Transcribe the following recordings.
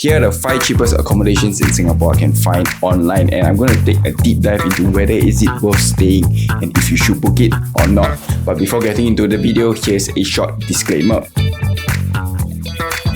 Here are the 5 cheapest accommodations in Singapore I can find online, and I'm going to take a deep dive into whether is it worth staying and if you should book it or not. But before getting into the video, here's a short disclaimer.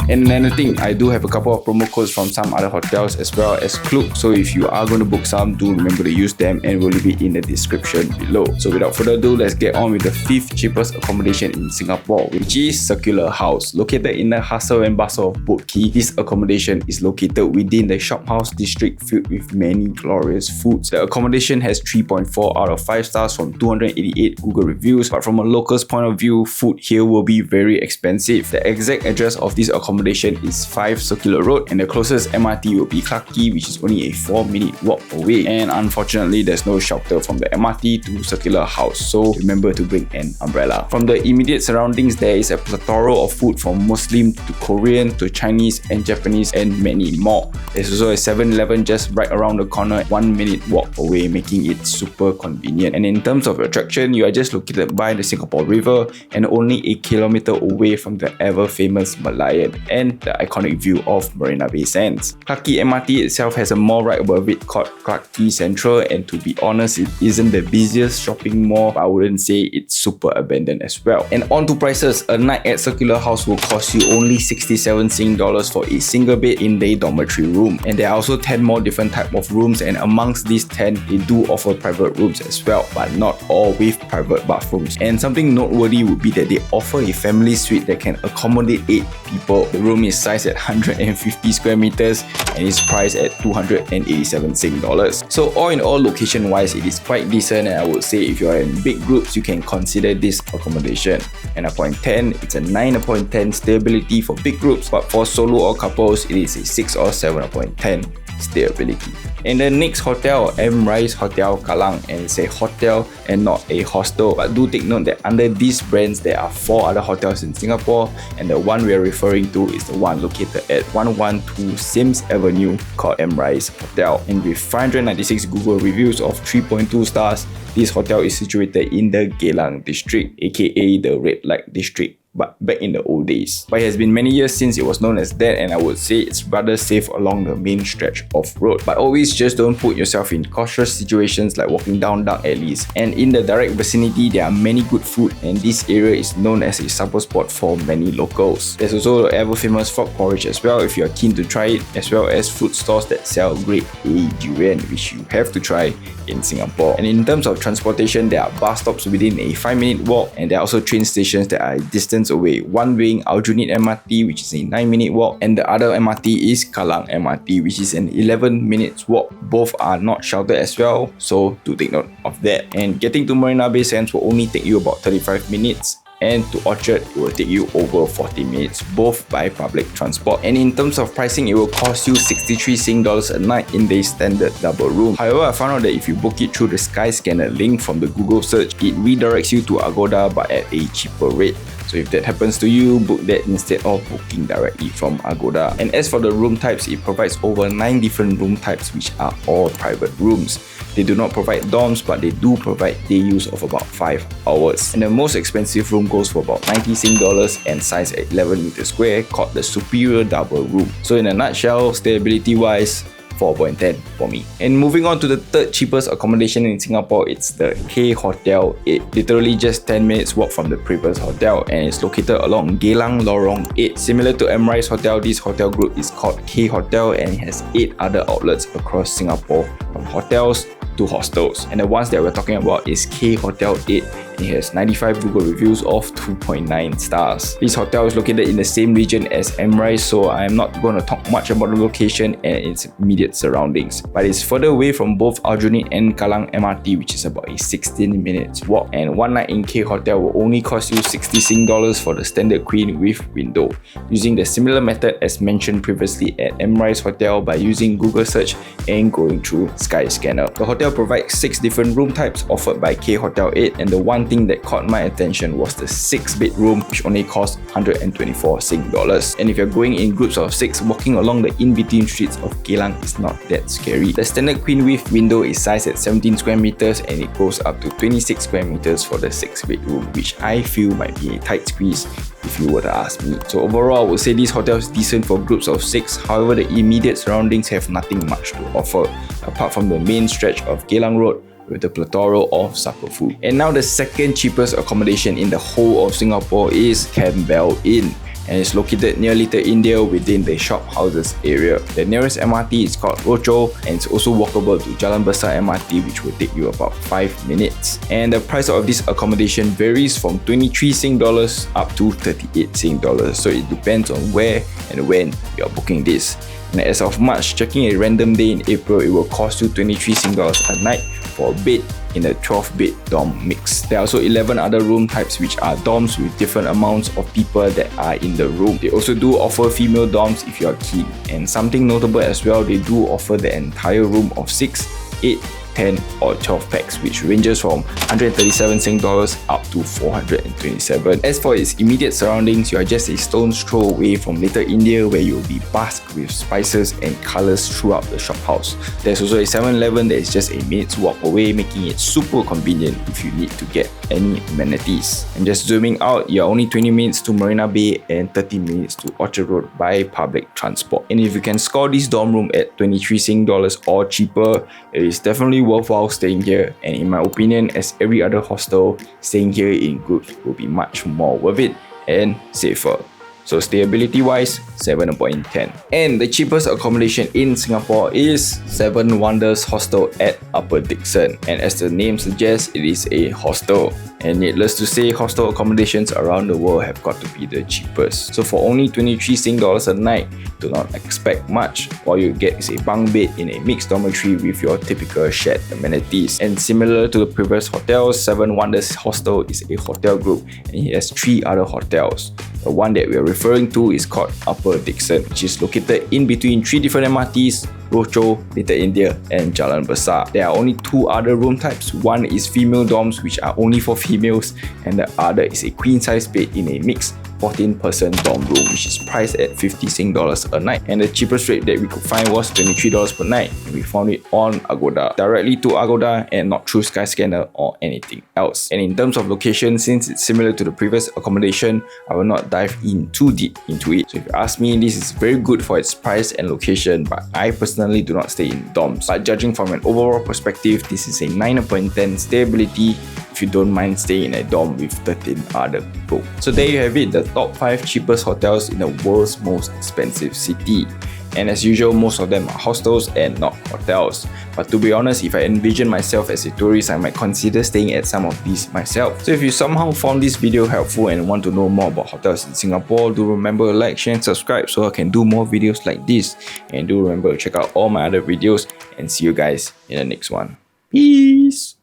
And another thing, I do have a couple of promo codes from some other hotels as well as Klook, so if you are going to book some, do remember to use them and will leave it in the description below. So without further ado, let's get on with the 5th cheapest accommodation in Singapore, which is Circular House. Located in the hustle and bustle of Boat Quay, this accommodation is located within the shophouse district filled with many glorious foods. The accommodation has 3.4 out of 5 stars from 288 Google reviews, but from a local's point of view, food here will be very expensive. The exact address of this accommodation is 5 Circular Road, and the closest MRT will be Klook, which is only a 4-minute walk away. And unfortunately, there's no shelter from the MRT to Circular House, so remember to bring an umbrella. From the immediate surroundings, there is a plethora of food from Muslim to Korean to Chinese and Japanese and many more. There's also a 7-Eleven just right around the corner, 1-minute walk away, making it super convenient. And in terms of attraction, you are just located by the Singapore River and only a kilometer away from the ever famous Merlion and the iconic view of Marina Bay Sands. Klook MRT itself has a mall right above it called Klook Central, and to be honest, it isn't the busiest shopping mall, but I wouldn't say it's super abandoned as well. And on to prices, a night at Circular House will cost you only 67 Sing dollars for a single bed in the dormitory room. And there are also 10 more different type of rooms, and amongst these 10, they do offer private rooms as well, but not all with private bathrooms. And something noteworthy would be that they offer a family suite that can accommodate 8 people. The room is sized at 150 square meters and is priced at 287 Sing dollars. So all in all, location wise, it is quite decent, and I would say if you are in big groups, you can consider this accommodation. And upon 10, it's a 9/10 stability for big groups, but for solo or couples, it is a 6 or 7/10 stability. And the next hotel, Rise Hotel Kallang, and it's a hotel and not a hostel. But do take note that under these brands, there are 4 other hotels in Singapore, and the one we are referring to is the one located at 112 Sims Avenue called Rise Hotel. And with 596 Google reviews of 3.2 stars, this hotel is situated in the Geylang district, aka the red light district, but back in the old days. But it has been many years since it was known as that, and I would say it's rather safe along the main stretch of road. But always just don't put yourself in cautious situations like walking down dark alleys. And in the direct vicinity, there are many good food, and this area is known as a supper spot for many locals. There's also the ever famous frog porridge as well if you are keen to try it, as well as food stores that sell grade A durian, which you have to try in Singapore. And in terms of transportation, there are bus stops within a 5-minute walk, and there are also train stations that are distance away, one being Aljunied MRT, which is a 9-minute walk, and the other MRT is Kallang MRT, which is an 11-minute walk. Both are not sheltered as well, so do take note of that. And getting to Marina Bay Sands will only take you about 35 minutes, and to Orchard, it will take you over 40 minutes, both by public transport. And in terms of pricing, it will cost you 63 Sing dollars a night in the standard double room. However, I found out that if you book it through the Skyscanner link from the Google search, it redirects you to Agoda but at a cheaper rate. So if that happens to you, book that instead of booking directly from Agoda. And as for the room types, it provides over 9 different room types, which are all private rooms. They do not provide dorms, but they do provide day use of about 5 hours. And the most expensive room goes for about 90 Sing dollars and size at 11 meters square, called the Superior Double Room. So in a nutshell, stability wise, 4.10 for me. And moving on to the 3rd cheapest accommodation in Singapore, it's the K Hotel 8. Literally just 10 minutes walk from the previous hotel, and it's located along Geylang Lorong 8. Similar to Rise Hotel, this hotel group is called K Hotel, and it has 8 other outlets across Singapore, from hotels to hostels. And the ones that we're talking about is K Hotel 8. It has 95 Google reviews of 2.9 stars. This hotel is located in the same region as Rise, so I'm not going to talk much about the location and its immediate surroundings. But it's further away from both Aljunied and Kallang MRT, which is about a 16 minutes walk. And one night in K Hotel will only cost you 60 Sing dollars for the standard queen with window, using the similar method as mentioned previously at Rise Hotel by using Google search and going through Skyscanner. The hotel provides 6 different room types offered by K Hotel 8, and the one one thing that caught my attention was the 6-bedroom, which only cost 124 Sing dollars. And if you're going in groups of 6, walking along the in-between streets of Geylang is not that scary. The standard queen width window is sized at 17 square meters and it goes up to 26 square meters for the 6-bedroom, which I feel might be a tight squeeze if you were to ask me. So overall, I would say this hotel is decent for groups of 6. However, the immediate surroundings have nothing much to offer apart from the main stretch of Geylang Road with the plethora of supper food. And now the second cheapest accommodation in the whole of Singapore is Campbell Inn, and it's located near Little India within the shop houses area. The nearest MRT is called Rochor, and it's also walkable to Jalan Besar MRT, which will take you about 5 minutes. And the price of this accommodation varies from 23 Sing dollars up to 38 Sing dollars, so it depends on where and when you are booking this. And as of March, checking a random day in April, it will cost you 23 Sing dollars a night for a bed in a 12-bed dorm mix. There are also 11 other room types which are dorms with different amounts of people that are in the room. They also do offer female dorms if you are keen. And something notable as well, they do offer the entire room of 6, 8, 10 or 12 packs, which ranges from 137 Sing dollars up to 427. As for its immediate surroundings, you are just a stone's throw away from Little India, where you will be basked with spices and colours throughout the shop house. There's also a 7-Eleven that is just a minute's walk away, making it super convenient if you need to get any amenities. And just zooming out, you're only 20 minutes to Marina Bay and 30 minutes to Orchard Road by public transport. And if you can score this dorm room at 23 Sing dollars or cheaper, it is definitely worthwhile staying here, and in my opinion, as every other hostel, staying here in groups will be much more worth it and safer. So stability wise, 7.10. And the cheapest accommodation in Singapore is 7 Wonders Hostel at Upper Dickson. And as the name suggests, it is a hostel. And needless to say, hostel accommodations around the world have got to be the cheapest. So for only 23 Sing dollars a night, do not expect much. All you get is a bunk bed in a mixed dormitory with your typical shared amenities. And similar to the previous hotels, 7 Wonders Hostel is a hotel group and it has 3 other hotels. The one that we are referring to is called Upper Dickson, which is located in between 3 different MRTs, Rochor, Little India and Jalan Besar. There are only 2 other room types. One is female dorms, which are only for females, and the other is a queen size bed in a mixed 14-person dorm room, which is priced at 50 Sing dollars a night. And the cheapest rate that we could find was $23 per night, and we found it on Agoda, directly to Agoda and not through Skyscanner or anything else. And in terms of location, since it's similar to the previous accommodation, I will not dive in too deep into it. So if you ask me, this is very good for its price and location, but I personally do not stay in dorms. But judging from an overall perspective, this is a 9.10 stability if you don't mind staying in a dorm with 13 other people. So there you have it, the top 5 cheapest hotels in the world's most expensive city. And as usual, most of them are hostels and not hotels. But to be honest, if I envision myself as a tourist, I might consider staying at some of these myself. So if you somehow found this video helpful and want to know more about hotels in Singapore, do remember to like, share and subscribe so I can do more videos like this. And do remember to check out all my other videos and see you guys in the next one. Peace!